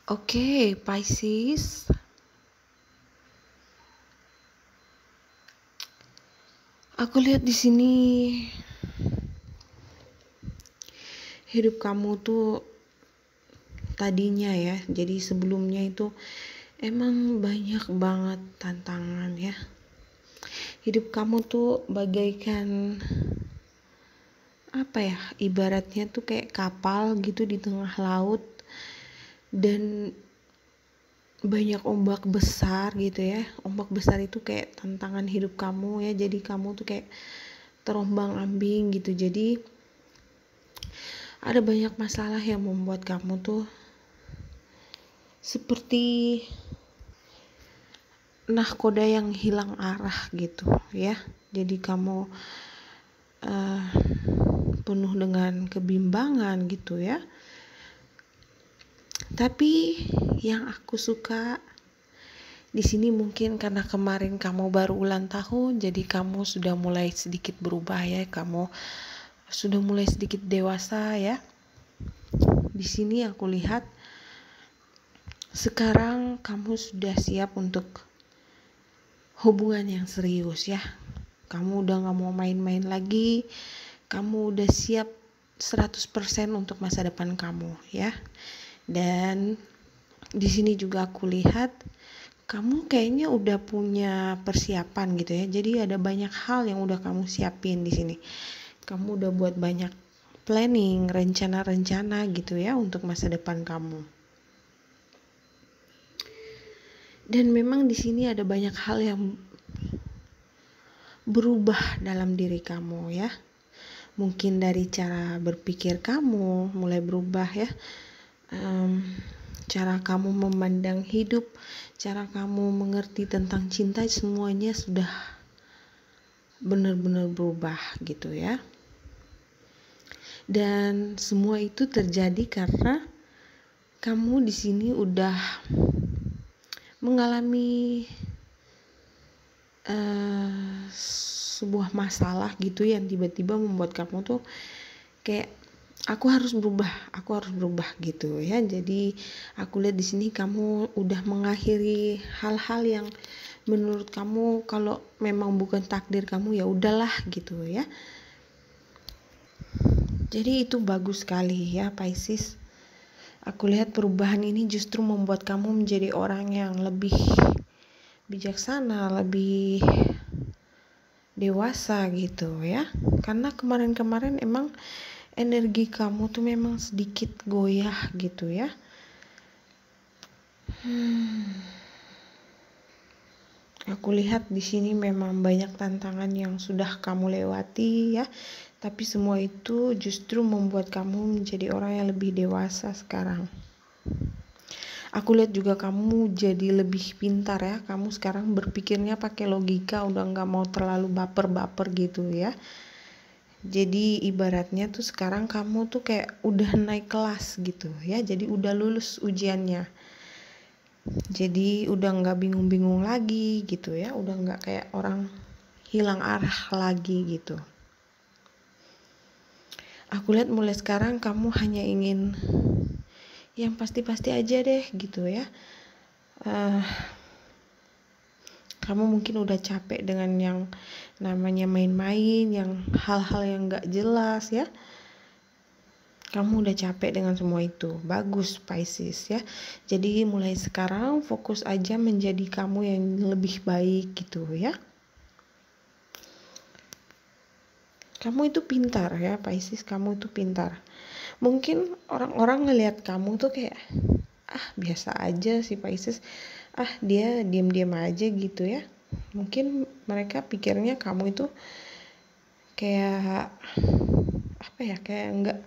Oke, Pisces. Aku lihat di sini hidup kamu tuh tadinya ya. Jadi sebelumnya itu emang banyak banget tantangan ya. Hidup kamu tuh bagaikan apa ya? Ibaratnya tuh kayak kapal gitu di tengah laut dan banyak ombak besar gitu ya. Ombak besar itu kayak tantangan hidup kamu ya. Jadi kamu tuh kayak terombang-ambing gitu. Jadi ada banyak masalah yang membuat kamu tuh seperti nahkoda yang hilang arah gitu ya. Jadi kamu penuh dengan kebimbangan gitu ya. Tapi yang aku suka di sini mungkin karena kemarin kamu baru ulang tahun, jadi kamu sudah mulai sedikit berubah ya. Kamu sudah mulai sedikit dewasa ya. Di sini aku lihat sekarang kamu sudah siap untuk hubungan yang serius ya. Kamu udah gak mau main-main lagi. Kamu udah siap 100% untuk masa depan kamu ya. Dan di sini juga aku lihat kamu kayaknya udah punya persiapan gitu ya. Jadi ada banyak hal yang udah kamu siapin di sini. Kamu udah buat banyak planning, rencana-rencana gitu ya untuk masa depan kamu. Dan memang di sini ada banyak hal yang berubah dalam diri kamu ya. Mungkin dari cara berpikir kamu mulai berubah ya. Cara kamu memandang hidup, cara kamu mengerti tentang cinta, semuanya sudah benar-benar berubah gitu ya. Dan semua itu terjadi karena kamu di sini udah mengalami sebuah masalah gitu yang tiba-tiba membuat kamu tuh kayak aku harus berubah gitu ya. Jadi aku lihat di sini kamu udah mengakhiri hal-hal yang menurut kamu kalau memang bukan takdir kamu ya udahlah gitu ya. Jadi itu bagus sekali ya Pisces. Aku lihat perubahan ini justru membuat kamu menjadi orang yang lebih bijaksana, lebih dewasa gitu ya. Karena kemarin-kemarin emang energi kamu tuh memang sedikit goyah gitu ya. Aku lihat di sini memang banyak tantangan yang sudah kamu lewati ya. Tapi semua itu justru membuat kamu menjadi orang yang lebih dewasa sekarang. Aku lihat juga kamu jadi lebih pintar ya. Kamu sekarang berpikirnya pakai logika, udah gak mau terlalu baper-baper gitu ya. Jadi ibaratnya tuh sekarang kamu tuh kayak udah naik kelas gitu ya. Jadi udah lulus ujiannya. Jadi udah gak bingung-bingung lagi gitu ya. Udah gak kayak orang hilang arah lagi gitu. Aku lihat mulai sekarang kamu hanya ingin yang pasti-pasti aja deh gitu ya. Kamu mungkin udah capek dengan yang namanya main-main, yang hal-hal yang gak jelas ya. Kamu udah capek dengan semua itu. Bagus Pisces ya. Jadi mulai sekarang fokus aja menjadi kamu yang lebih baik gitu ya. Kamu itu pintar ya Pisces, kamu itu pintar. Mungkin orang-orang ngelihat kamu tuh kayak biasa aja sih Pisces. Dia diam-diam aja gitu ya. Mungkin mereka pikirnya kamu itu kayak kayak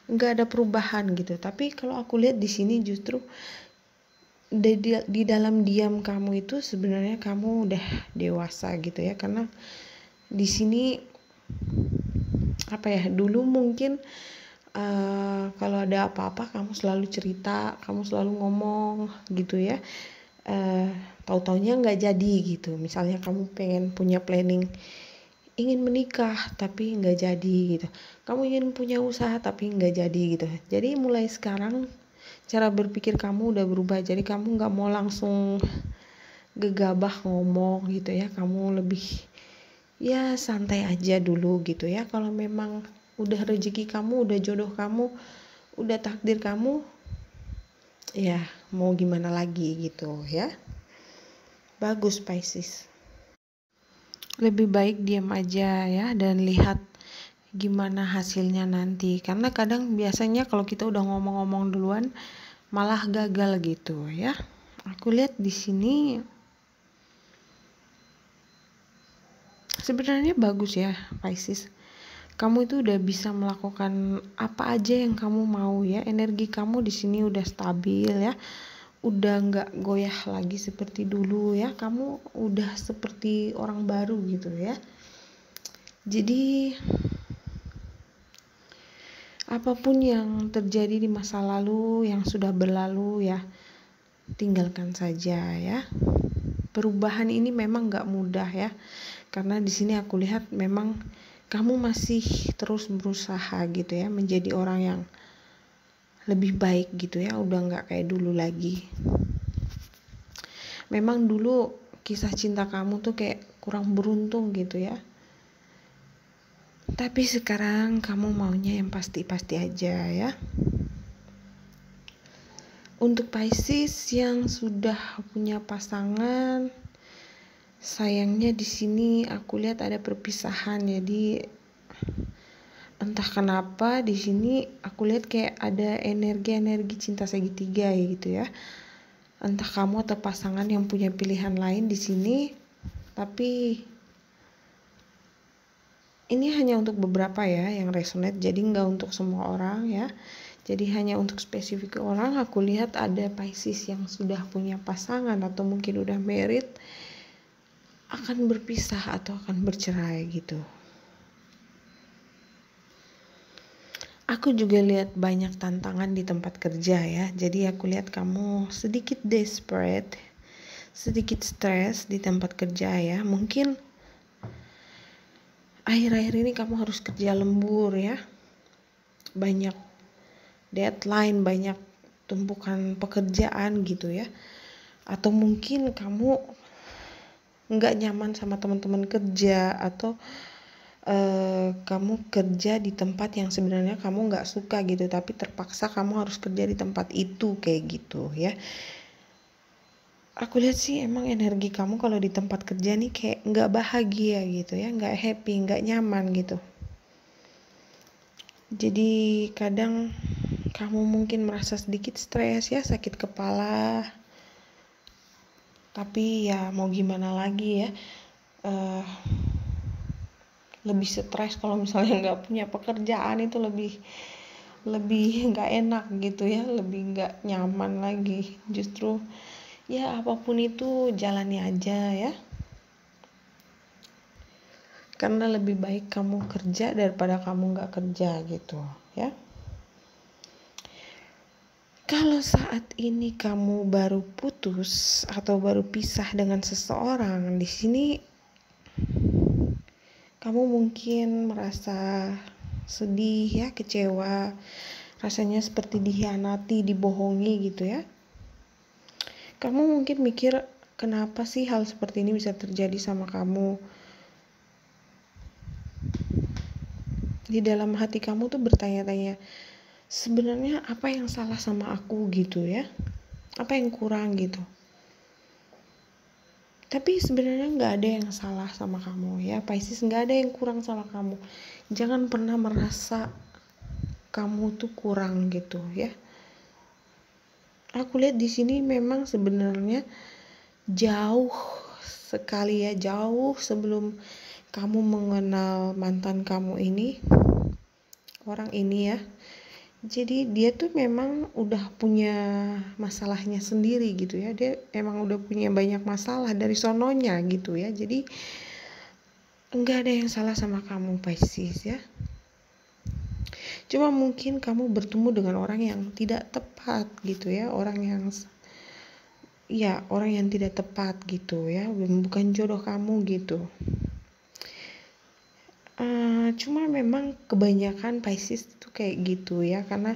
nggak ada perubahan gitu. Tapi kalau aku lihat di sini justru di dalam diam kamu itu sebenarnya kamu udah dewasa gitu ya. Karena di sini dulu mungkin kalau ada apa-apa kamu selalu cerita, kamu selalu ngomong gitu ya. Tahu-taunya nggak jadi gitu. Misalnya kamu pengen punya planning ingin menikah tapi nggak jadi gitu. Kamu ingin punya usaha tapi nggak jadi gitu. Jadi mulai sekarang cara berpikir kamu udah berubah. Jadi kamu nggak mau langsung gegabah ngomong gitu ya. Kamu lebih ya santai aja dulu gitu ya. Kalau memang udah rezeki kamu, udah jodoh kamu, udah takdir kamu, ya mau gimana lagi gitu ya. Bagus Pisces. Lebih baik diam aja ya dan lihat gimana hasilnya nanti. Karena kadang biasanya kalau kita udah ngomong-ngomong duluan malah gagal gitu ya. Aku lihat di sini sebenarnya bagus ya Pisces. Kamu itu udah bisa melakukan apa aja yang kamu mau ya. Energi kamu di sini udah stabil ya. Udah nggak goyah lagi seperti dulu ya. Kamu udah seperti orang baru gitu ya. Jadi apapun yang terjadi di masa lalu yang sudah berlalu ya, tinggalkan saja ya. Perubahan ini memang nggak mudah ya. Karena di sini aku lihat memang kamu masih terus berusaha gitu ya menjadi orang yang lebih baik gitu ya, udah nggak kayak dulu lagi. Memang dulu kisah cinta kamu tuh kayak kurang beruntung gitu ya. Tapi sekarang kamu maunya yang pasti-pasti aja ya. Untuk Pisces yang sudah punya pasangan, sayangnya di sini aku lihat ada perpisahan. Jadi entah kenapa di sini aku lihat kayak ada energi cinta segitiga ya gitu ya. Entah kamu atau pasangan yang punya pilihan lain di sini, tapi ini hanya untuk beberapa ya yang resonate, jadi nggak untuk semua orang ya. Jadi hanya untuk spesifik orang. Aku lihat ada Pisces yang sudah punya pasangan atau mungkin udah married akan berpisah atau akan bercerai gitu. Aku juga lihat banyak tantangan di tempat kerja ya. Jadi aku lihat kamu sedikit desperate, sedikit stres di tempat kerja ya. Mungkin akhir-akhir ini kamu harus kerja lembur ya. Banyak deadline, banyak tumpukan pekerjaan gitu ya. Atau mungkin kamu nggak nyaman sama teman-teman kerja, atau kamu kerja di tempat yang sebenarnya kamu nggak suka gitu, tapi terpaksa kamu harus kerja di tempat itu kayak gitu ya. Aku lihat sih emang energi kamu kalau di tempat kerja nih kayak nggak bahagia gitu ya, nggak happy, nggak nyaman gitu. Jadi kadang kamu mungkin merasa sedikit stres ya, sakit kepala. Tapi ya mau gimana lagi ya. Lebih stres kalau misalnya nggak punya pekerjaan, itu lebih nggak enak gitu ya, lebih nggak nyaman lagi. Justru ya apapun itu jalani aja ya, karena lebih baik kamu kerja daripada kamu nggak kerja gitu ya. Kalau saat ini kamu baru putus atau baru pisah dengan seseorang, di sini kamu mungkin merasa sedih ya, kecewa, rasanya seperti dikhianati, dibohongi gitu ya. Kamu mungkin mikir, kenapa sih hal seperti ini bisa terjadi sama kamu? Di dalam hati kamu tuh bertanya-tanya, sebenarnya apa yang salah sama aku gitu ya? Apa yang kurang gitu? Tapi sebenarnya nggak ada yang salah sama kamu ya Pisces, nggak ada yang kurang sama kamu. Jangan pernah merasa kamu tuh kurang gitu ya. Aku lihat di sini memang sebenarnya jauh sekali ya, jauh sebelum kamu mengenal mantan kamu ini, orang ini ya. Jadi dia tuh memang udah punya masalahnya sendiri gitu ya. Dia emang udah punya banyak masalah dari sononya gitu ya. Jadi enggak ada yang salah sama kamu Pisces ya. Cuma mungkin kamu bertemu dengan orang yang tidak tepat gitu ya. Orang yang tidak tepat gitu ya. Bukan jodoh kamu gitu. Cuma memang kebanyakan Pisces itu kayak gitu ya, karena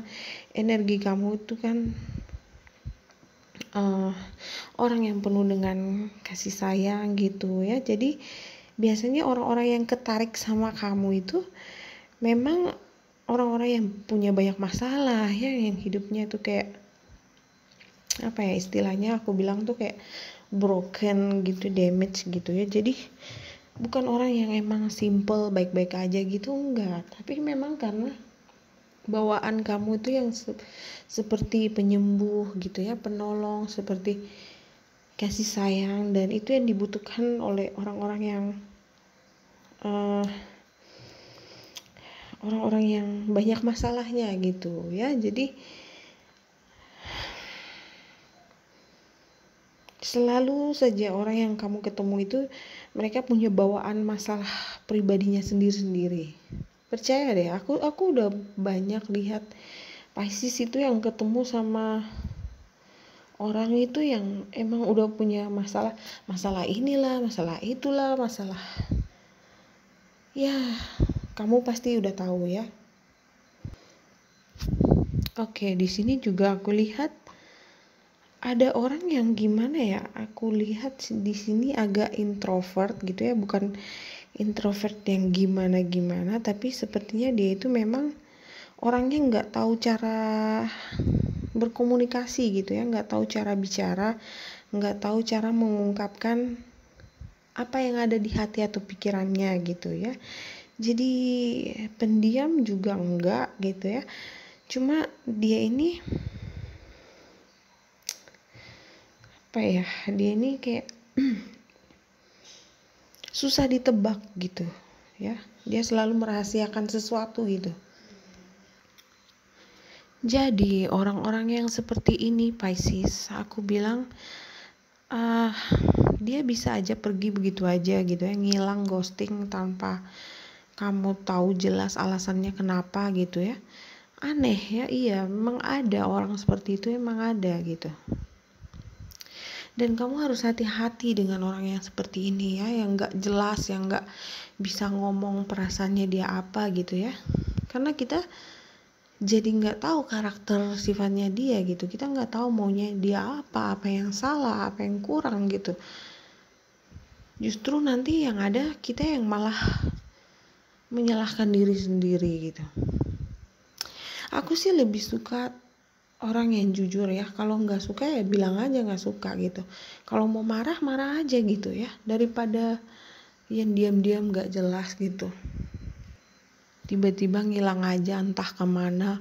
energi kamu itu kan orang yang penuh dengan kasih sayang gitu ya. Jadi biasanya orang-orang yang ketarik sama kamu itu memang orang-orang yang punya banyak masalah ya, yang hidupnya tuh kayak apa ya istilahnya, aku bilang tuh kayak broken gitu, damage gitu ya. Jadi bukan orang yang emang simple baik-baik aja gitu, enggak, tapi memang karena bawaan kamu itu yang seperti penyembuh gitu ya, penolong, seperti kasih sayang, dan itu yang dibutuhkan oleh orang-orang yang orang-orang yang banyak masalahnya gitu ya. Jadi selalu saja orang yang kamu ketemu itu mereka punya bawaan masalah pribadinya sendiri-sendiri. Percaya deh, aku udah banyak lihat Pisces itu yang ketemu sama orang itu yang emang udah punya masalah inilah, masalah itulah, masalah ya kamu pasti udah tahu ya. Oke, di sini juga aku lihat ada orang yang gimana ya, aku lihat di sini agak introvert gitu ya, bukan introvert yang gimana-gimana, tapi sepertinya dia itu memang orangnya nggak tahu cara berkomunikasi gitu ya, nggak tahu cara bicara, nggak tahu cara mengungkapkan apa yang ada di hati atau pikirannya gitu ya. Jadi pendiam juga enggak gitu ya, cuma dia ini apa ya, dia ini kayak susah ditebak gitu ya, dia selalu merahasiakan sesuatu gitu. Jadi orang-orang yang seperti ini Pisces, aku bilang dia bisa aja pergi begitu aja gitu ya, ngilang, ghosting tanpa kamu tahu jelas alasannya kenapa gitu ya. Aneh ya, iya memang ada orang seperti itu, emang ada gitu. Dan kamu harus hati-hati dengan orang yang seperti ini ya, yang gak jelas, yang gak bisa ngomong perasaannya dia apa gitu ya. Karena kita jadi gak tahu karakter sifatnya dia gitu, kita gak tahu maunya dia apa yang salah, apa yang kurang gitu. Justru nanti yang ada kita yang malah menyalahkan diri sendiri gitu. Aku sih lebih suka orang yang jujur ya, kalau nggak suka ya bilang aja nggak suka gitu. Kalau mau marah aja gitu ya, daripada yang diam-diam nggak jelas gitu, tiba-tiba ngilang aja entah kemana.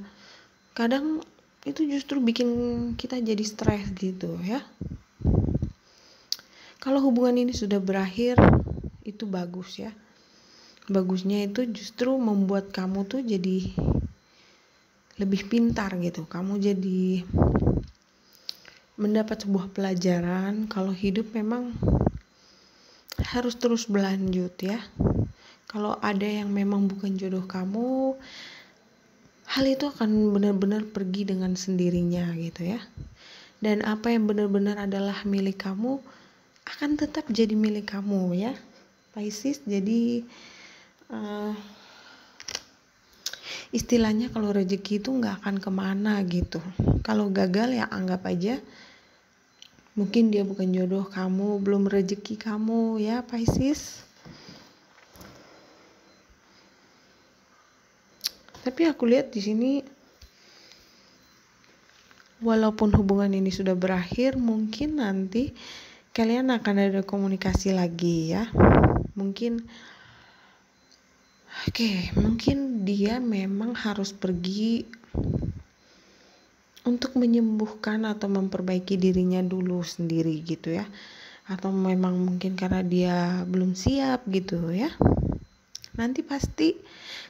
Kadang itu justru bikin kita jadi stres gitu ya. Kalau hubungan ini sudah berakhir itu bagus ya, bagusnya itu justru membuat kamu tuh jadi lebih pintar gitu. Kamu jadi mendapat sebuah pelajaran kalau hidup memang harus terus berlanjut ya. Kalau ada yang memang bukan jodoh kamu, hal itu akan benar-benar pergi dengan sendirinya gitu ya. Dan apa yang benar-benar adalah milik kamu akan tetap jadi milik kamu ya Pisces. Jadi istilahnya kalau rezeki itu nggak akan kemana gitu. Kalau gagal ya anggap aja mungkin dia bukan jodoh kamu, belum rezeki kamu ya Pisces. Tapi aku lihat di sini walaupun hubungan ini sudah berakhir, mungkin nanti kalian akan ada komunikasi lagi ya. Mungkin mungkin dia memang harus pergi untuk menyembuhkan atau memperbaiki dirinya dulu sendiri gitu ya. Atau memang mungkin karena dia belum siap gitu ya. Nanti pasti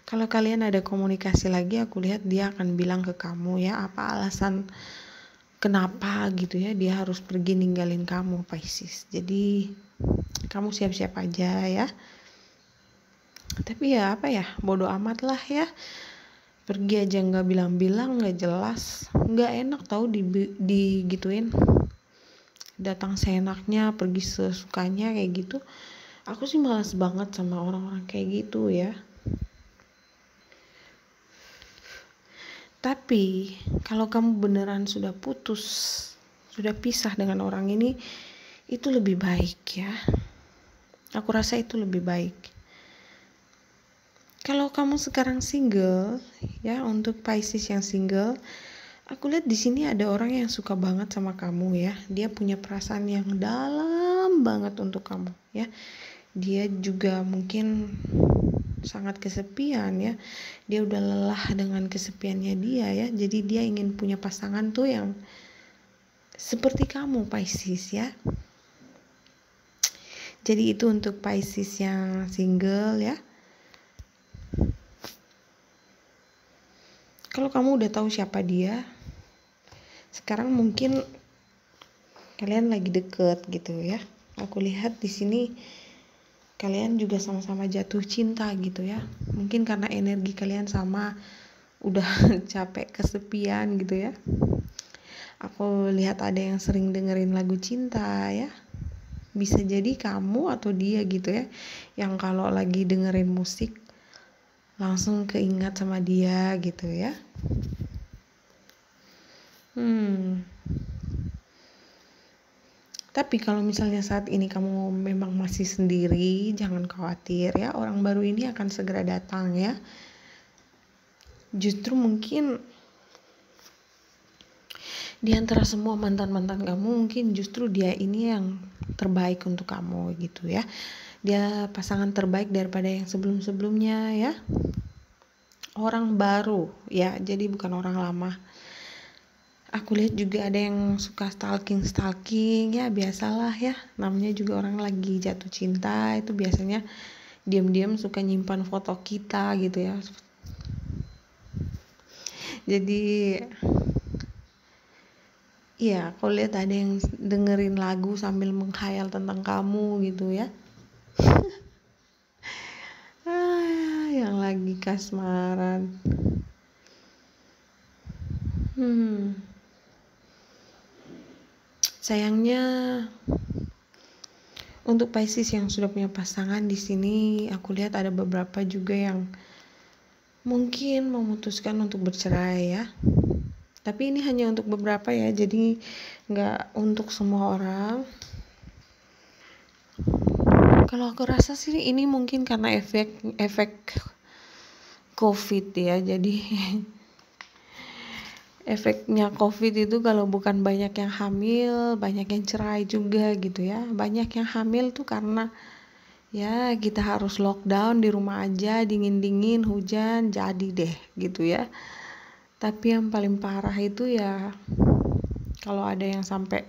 kalau kalian ada komunikasi lagi, aku lihat dia akan bilang ke kamu ya apa alasan kenapa gitu ya dia harus pergi ninggalin kamu Pisces. Jadi kamu siap-siap aja ya. Tapi ya apa ya, bodo amat lah ya, pergi aja nggak bilang-bilang, nggak jelas, nggak enak tahu digituin, datang seenaknya pergi sesukanya kayak gitu. Aku sih malas banget sama orang-orang kayak gitu ya. Tapi kalau kamu beneran sudah putus, sudah pisah dengan orang ini, itu lebih baik ya. Aku rasa itu lebih baik. Kalau kamu sekarang single, ya, untuk Pisces yang single, aku lihat di sini ada orang yang suka banget sama kamu ya. Dia punya perasaan yang dalam banget untuk kamu ya. Dia juga mungkin sangat kesepian ya. Dia udah lelah dengan kesepiannya dia ya. Jadi dia ingin punya pasangan tuh yang seperti kamu, Pisces ya. Jadi itu untuk Pisces yang single ya. Kalau kamu udah tahu siapa dia, sekarang mungkin kalian lagi deket gitu ya. Aku lihat di sini kalian juga sama-sama jatuh cinta gitu ya. Mungkin karena energi kalian sama, udah capek kesepian gitu ya. Aku lihat ada yang sering dengerin lagu cinta ya. Bisa jadi kamu atau dia gitu ya, yang kalau lagi dengerin musik langsung keingat sama dia gitu ya. Tapi kalau misalnya saat ini kamu memang masih sendiri, jangan khawatir ya, orang baru ini akan segera datang ya. Justru mungkin di antara semua mantan-mantan kamu, mungkin justru dia ini yang terbaik untuk kamu gitu ya. Dia pasangan terbaik daripada yang sebelum-sebelumnya ya. Orang baru ya, jadi bukan orang lama. Aku lihat juga ada yang suka stalking ya, biasalah ya, namanya juga orang lagi jatuh cinta itu biasanya diam-diam suka nyimpan foto kita gitu ya. Jadi iya, aku lihat ada yang dengerin lagu sambil menghayal tentang kamu gitu ya. Yang lagi kasmaran. Sayangnya untuk Pisces yang sudah punya pasangan di sini, aku lihat ada beberapa juga yang mungkin memutuskan untuk bercerai ya. Tapi ini hanya untuk beberapa ya, jadi nggak untuk semua orang. Kalau aku rasa sih ini mungkin karena efek COVID ya, jadi efeknya COVID itu kalau bukan banyak yang hamil, banyak yang cerai juga gitu ya. Banyak yang hamil tuh karena ya kita harus lockdown di rumah aja, dingin-dingin, hujan, jadi deh gitu ya. Tapi yang paling parah itu ya kalau ada yang sampai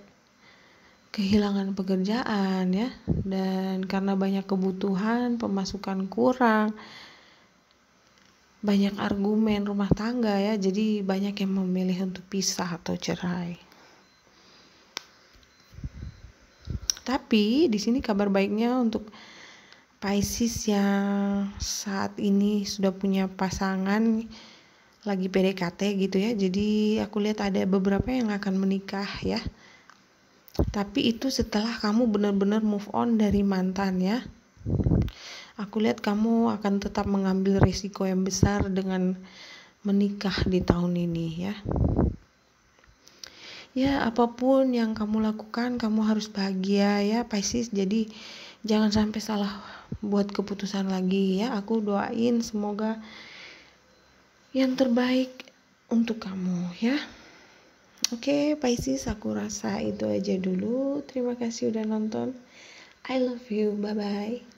kehilangan pekerjaan ya, dan karena banyak kebutuhan, pemasukan kurang, banyak argumen rumah tangga ya, jadi banyak yang memilih untuk pisah atau cerai. Tapi di sini kabar baiknya untuk Pisces yang saat ini sudah punya pasangan, lagi PDKT gitu ya. Jadi aku lihat ada beberapa yang akan menikah ya. Tapi itu setelah kamu benar-benar move on dari mantan ya. Aku lihat kamu akan tetap mengambil risiko yang besar dengan menikah di tahun ini ya. Ya, apapun yang kamu lakukan, kamu harus bahagia ya Pisces. Jadi jangan sampai salah buat keputusan lagi ya. Aku doain semoga yang terbaik untuk kamu ya. Oke, Pisces, aku rasa itu aja dulu. Terima kasih udah nonton. I love you. Bye-bye.